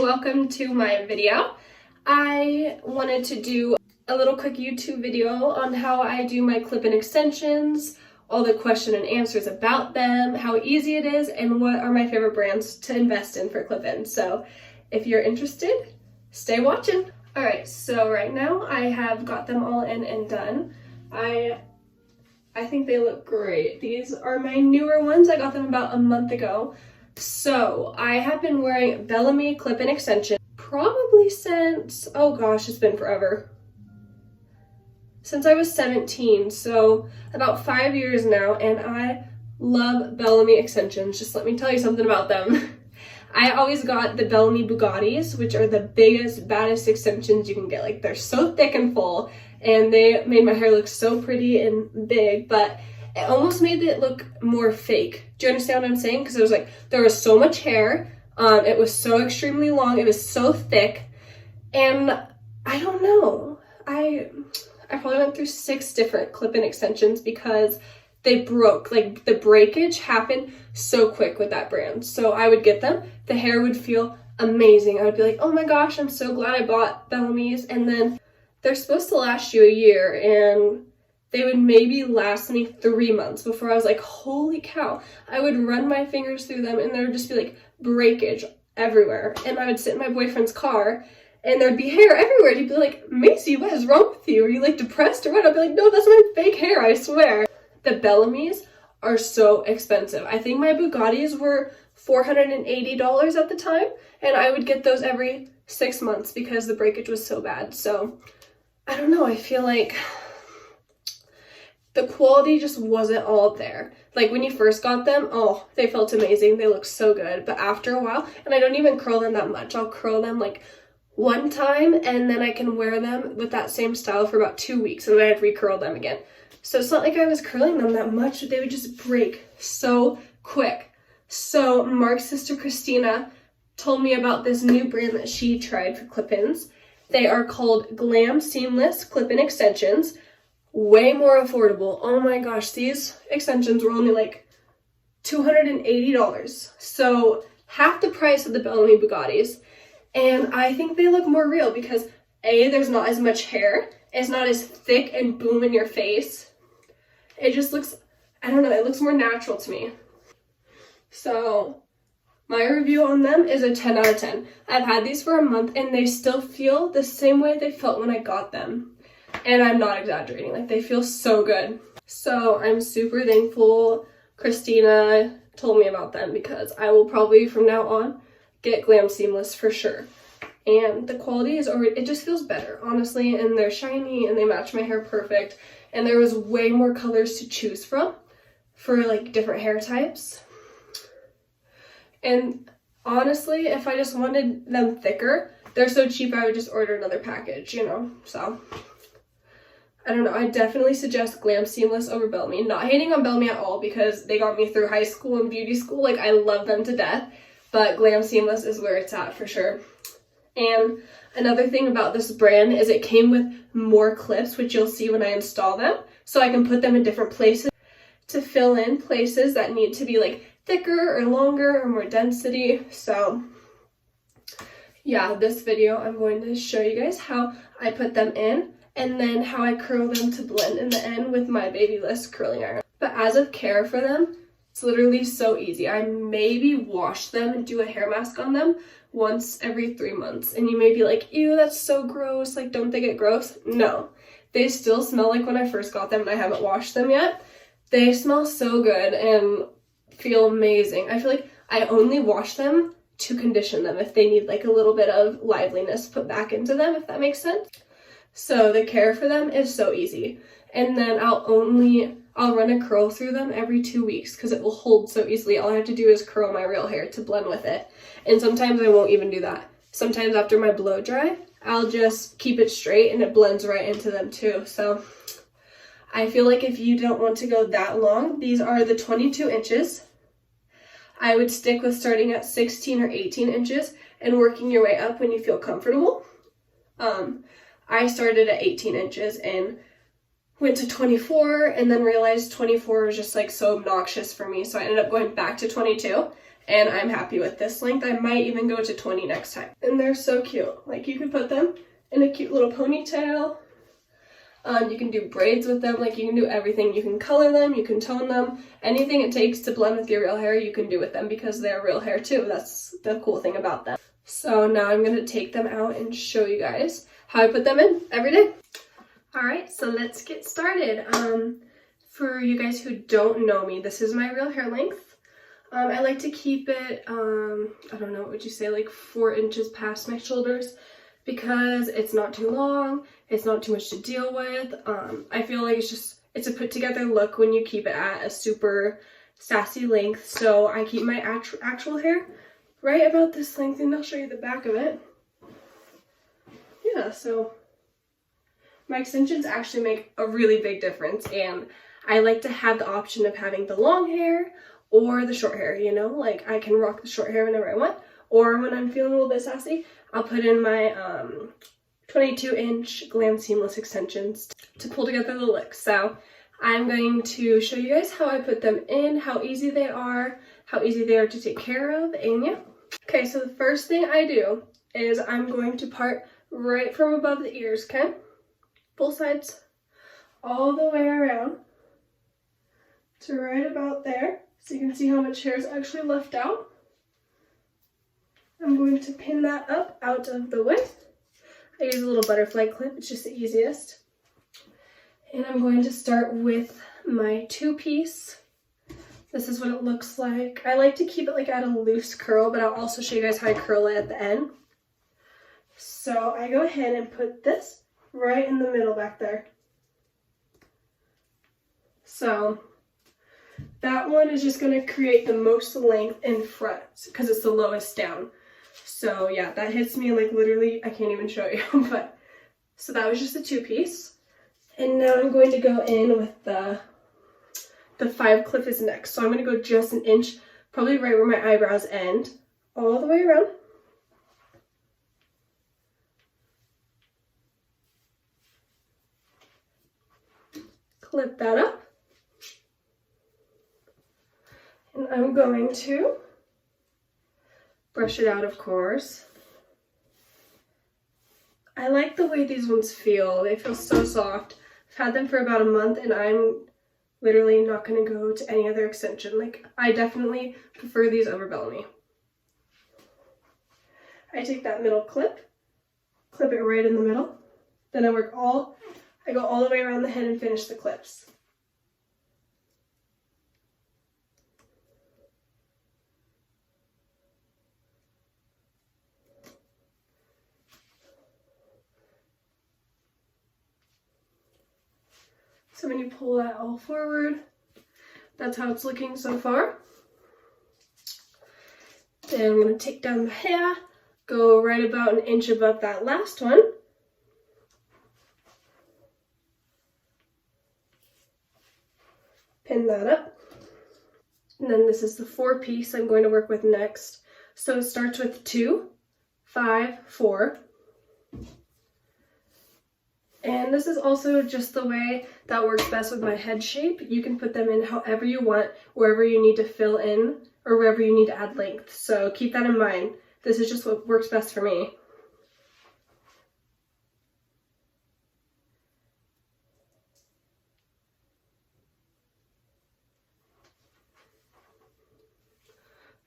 welcome to my video. I wanted to do a little quick YouTube video on how I do my clip-in extensions, all the question and answers about them, how easy it is, and what are my favorite brands to invest in for clip-ins. So if you're interested, stay watching. Alright, so right now I have got them all in and done. I think they look great. These are my newer ones. I got them about a month ago. So I have been wearing Bellami Clip-in extensions probably since, oh gosh, it's been forever. Since I was 17, so about 5 years now, and I love Bellami extensions. Just let me tell you something about them. I always got the Bellami Bugattis, which are the biggest, baddest extensions you can get. Like, they're so thick and full, and they made my hair look so pretty and big, but it almost made it look more fake. Do you understand what I'm saying? Because it was like, there was so much hair, it was so extremely long, it was so thick, and I don't know. I probably went through 6 different clip-in extensions because they broke. Like, the breakage happened so quick with that brand. So I would get them, the hair would feel amazing. I would be like, oh my gosh, I'm so glad I bought Bellamy's. And then they're supposed to last you a year, and they would maybe last me 3 months before I was like, holy cow. I would run my fingers through them and there would just be like breakage everywhere. And I would sit in my boyfriend's car and there'd be hair everywhere. He'd be like, Macy, what is wrong with you? Are you like depressed or what? I'd be like, no, that's my fake hair, I swear. The Bellamy's are so expensive. I think my Bugattis were $480 at the time, and I would get those every 6 months because the breakage was so bad. So I don't know, I feel like the quality just wasn't all there. Like, when you first got them, oh, they felt amazing. They looked so good. But after a while, and I don't even curl them that much. I'll curl them like one time, and then I can wear them with that same style for about 2 weeks, and then I'd recurl them again. So it's not like I was curling them that much. They would just break so quick. So Mark's sister Christina told me about this new brand that she tried for clip-ins. They are called Glam Seamless clip-in extensions. Way more affordable. Oh my gosh, these extensions were only like $280. So half the price of the Bellami Bugattis. And I think they look more real because A, there's not as much hair. It's not as thick and boom in your face. It just looks, I don't know, it looks more natural to me. So my review on them is a 10 out of 10. I've had these for a month and they still feel the same way they felt when I got them. And I'm not exaggerating, like, they feel so good. So I'm super thankful Christina told me about them because I will probably from now on get Glam Seamless for sure. And the quality is already, it just feels better, honestly, and they're shiny and they match my hair perfect. And there was way more colors to choose from for like different hair types. And honestly, if I just wanted them thicker, they're so cheap I would just order another package, you know, so I don't know. I definitely suggest Glam Seamless over Bellami. Not hating on Bellami at all because they got me through high school and beauty school. Like, I love them to death, but Glam Seamless is where it's at for sure. And another thing about this brand is it came with more clips, which you'll see when I install them. So I can put them in different places to fill in places that need to be like thicker or longer or more density. So yeah, this video I'm going to show you guys how I put them in and then how I curl them to blend in the end with my Babyliss curling iron. But as of care for them, it's literally so easy. I maybe wash them and do a hair mask on them once every 3 months. And you may be like, ew, that's so gross. Like, don't they get gross? No. They still smell like when I first got them and I haven't washed them yet. They smell so good and feel amazing. I feel like I only wash them to condition them if they need like a little bit of liveliness put back into them, if that makes sense. So the care for them is so easy. And then I'll run a curl through them every 2 weeks because it will hold so easily. All I have to do is curl my real hair to blend with it. And sometimes I won't even do that. Sometimes after my blow dry, I'll just keep it straight and it blends right into them too. So I feel like if you don't want to go that long, these are the 22 inches. I would stick with starting at 16 or 18 inches and working your way up when you feel comfortable. I started at 18 inches and went to 24 and then realized 24 was just like so obnoxious for me. So I ended up going back to 22. and I'm happy with this length. I might even go to 20 next time. And they're so cute. Like, you can put them in a cute little ponytail. You can do braids with them, like you can do everything. You can color them, you can tone them. Anything it takes to blend with your real hair, you can do with them because they're real hair too. That's the cool thing about them. So now I'm gonna take them out and show you guys how I put them in every day. All right, so let's get started. For you guys who don't know me, this is my real hair length. I like to keep it, I don't know, what would you say, like 4 inches past my shoulders, because it's not too long, it's not too much to deal with. I feel like it's a put together look when you keep it at a super sassy length. So I keep my actual hair right about this length, and I'll show you the back of it. Yeah, so my extensions actually make a really big difference, and I like to have the option of having the long hair or the short hair, you know, like I can rock the short hair whenever I want, or when I'm feeling a little bit sassy, I'll put in my 22-inch Glam Seamless extensions to pull together the look. So I'm going to show you guys how I put them in, how easy they are to take care of, and yeah. Okay, so the first thing I do is I'm going to part right from above the ears, okay? Both sides, all the way around to right about there, so you can see how much hair is actually left out. I'm going to pin that up out of the way. I use a little butterfly clip, it's just the easiest. And I'm going to start with my 2-piece. This is what it looks like. I like to keep it like at a loose curl, but I'll also show you guys how I curl it at the end. So I go ahead and put this right in the middle back there. So that one is just going to create the most length in front because it's the lowest down. So yeah, that hits me like literally, I can't even show you, but so that was just a 2-piece. And now I'm going to go in with the 5 clip is next. So I'm going to go just an inch, probably right where my eyebrows end, all the way around. Clip that up. And I'm going to brush it out, of course. I like the way these ones feel. They feel so soft. I've had them for about a month, and I'm literally not going to go to any other extension. Like, I definitely prefer these over Bellami. I take that middle clip it right in the middle. Then I go all the way around the head and finish the clips. So when you pull that all forward, that's how it's looking so far. Then I'm going to take down the hair, go right about an inch above that last one. Pin that up. And then this is the 4-piece I'm going to work with next. So it starts with 2, 5, 4. And this is also just the way that works best with my head shape. You can put them in however you want, wherever you need to fill in or wherever you need to add length. So keep that in mind. This is just what works best for me.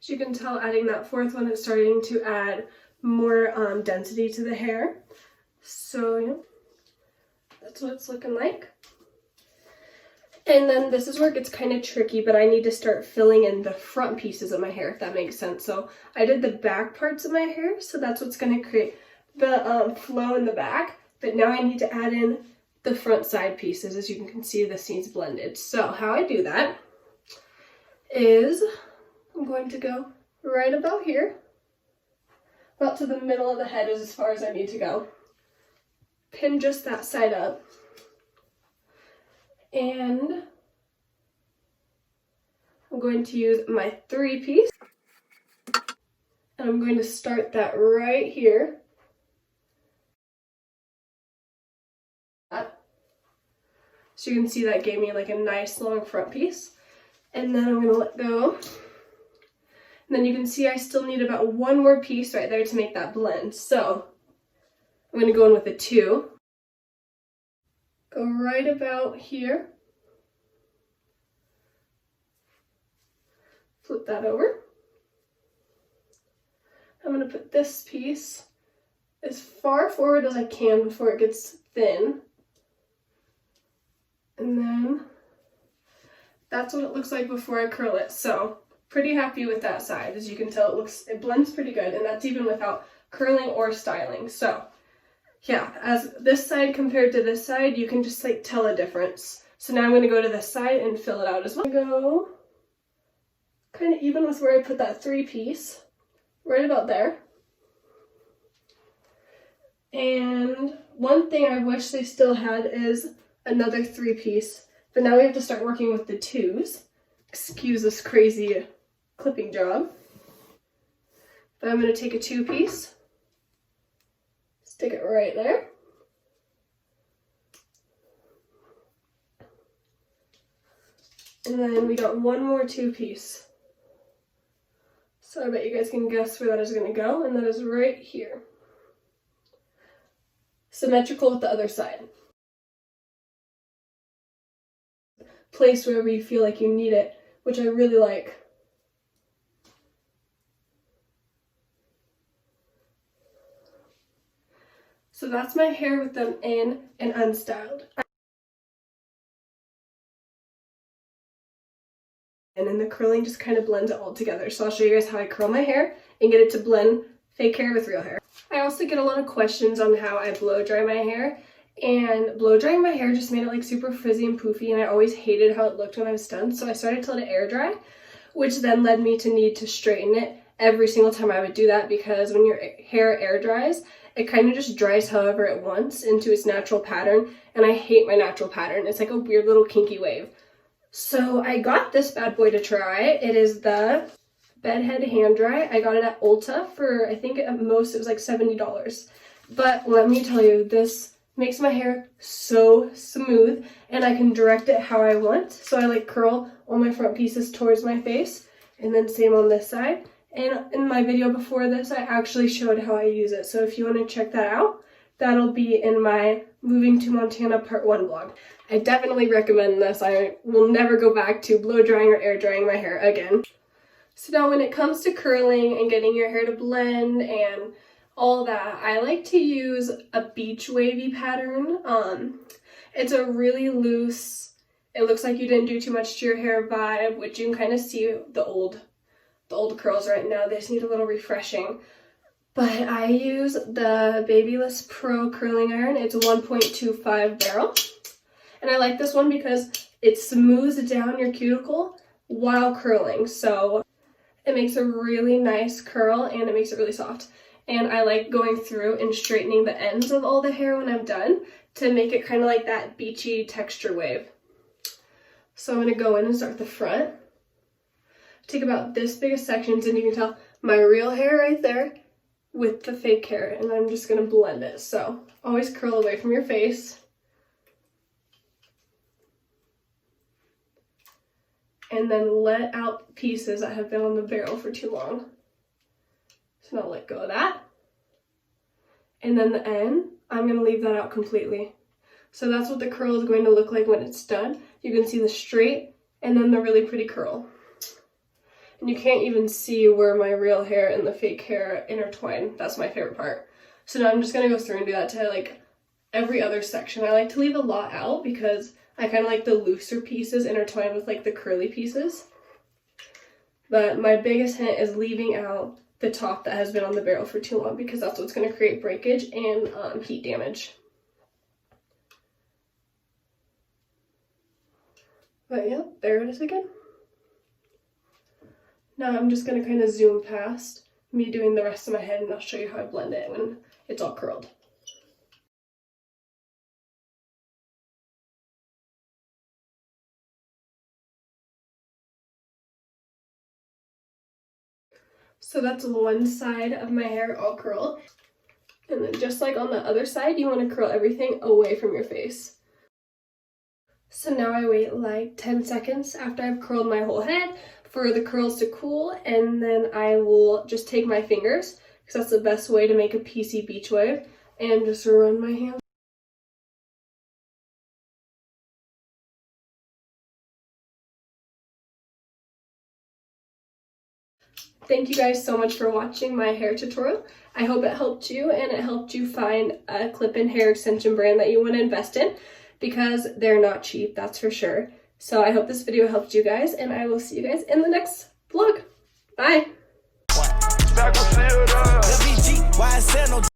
As you can tell, adding that 4th one is starting to add more density to the hair. So yeah. That's what it's looking like. And then this is where it gets kind of tricky, but I need to start filling in the front pieces of my hair, if that makes sense. So I did the back parts of my hair, so that's what's going to create the flow in the back. But now I need to add in the front side pieces. As you can see, this needs blended. So how I do that is I'm going to go right about here. About to the middle of the head is as far as I need to go. Pin just that side up, and I'm going to use my 3-piece, and I'm going to start that right here. So you can see that gave me like a nice long front piece, and then I'm going to let go. And then you can see I still need about one more piece right there to make that blend. So I'm going to go in with a 2. Go right about here. Flip that over. I'm going to put this piece as far forward as I can before it gets thin. And then that's what it looks like before I curl it. So pretty happy with that side. As you can tell, it blends pretty good, and that's even without curling or styling. So yeah, as this side compared to this side, you can just like tell a difference. So now I'm going to go to this side and fill it out as well. Go kind of even with where I put that 3-piece, right about there. And one thing I wish they still had is another 3-piece, but now we have to start working with the 2s. Excuse this crazy clipping job. But I'm going to take a 2-piece, stick it right there. And then we got one more 2-piece. So I bet you guys can guess where that is going to go, and that is right here. Symmetrical with the other side. Place wherever you feel like you need it, which I really like. So that's my hair with them in and unstyled. And then the curling just kind of blends it all together. So I'll show you guys how I curl my hair and get it to blend fake hair with real hair. I also get a lot of questions on how I blow dry my hair. And blow drying my hair just made it like super frizzy and poofy, and I always hated how it looked when I was done. So I started to let it air dry, which then led me to need to straighten it every single time I would do that, because when your hair air dries, it kind of just dries however it wants into its natural pattern, and I hate my natural pattern. It's like a weird little kinky wave. So I got this bad boy to try. It is the Bedhead Hand Dry. I got it at Ulta for, I think at most it was like $70. But let me tell you, this makes my hair so smooth, and I can direct it how I want. So I like curl all my front pieces towards my face, and then same on this side. And in my video before this, I actually showed how I use it. So if you want to check that out, that'll be in my Moving to Montana Part 1 vlog. I definitely recommend this. I will never go back to blow drying or air drying my hair again. So now when it comes to curling and getting your hair to blend and all that, I like to use a beach wavy pattern. It's a really loose, it looks like you didn't do too much to your hair vibe, which you can kind of see the old curls right now. They just need a little refreshing. But I use the Babyless Pro curling iron. It's a 1.25 barrel. And I like this one because it smooths down your cuticle while curling. So it makes a really nice curl, and it makes it really soft. And I like going through and straightening the ends of all the hair when I'm done to make it kind of like that beachy texture wave. So I'm going to go in and start with the front. Take about this big of sections, and you can tell my real hair right there with the fake hair, and I'm just going to blend it. So always curl away from your face. And then let out pieces that have been on the barrel for too long. So now let go of that. And then the end, I'm going to leave that out completely. So that's what the curl is going to look like when it's done. You can see the straight and then the really pretty curl. And you can't even see where my real hair and the fake hair intertwine. That's my favorite part. So now I'm just going to go through and do that to like every other section. I like to leave a lot out because I kind of like the looser pieces intertwined with like the curly pieces. But my biggest hint is leaving out the top that has been on the barrel for too long, because that's what's going to create breakage and heat damage. But yeah, there it is again. Now I'm just going to kind of zoom past me doing the rest of my head, and I'll show you how I blend it when it's all curled. So that's one side of my hair all curled. And then just like on the other side, you want to curl everything away from your face. So now I wait like 10 seconds after I've curled my whole head for the curls to cool, and then I will just take my fingers, because that's the best way to make a PC beach wave, and just run my hands. Thank you guys so much for watching my hair tutorial. I hope it helped you, and it helped you find a clip-in hair extension brand that you want to invest in, because they're not cheap, that's for sure. So I hope this video helped you guys, and I will see you guys in the next vlog. Bye!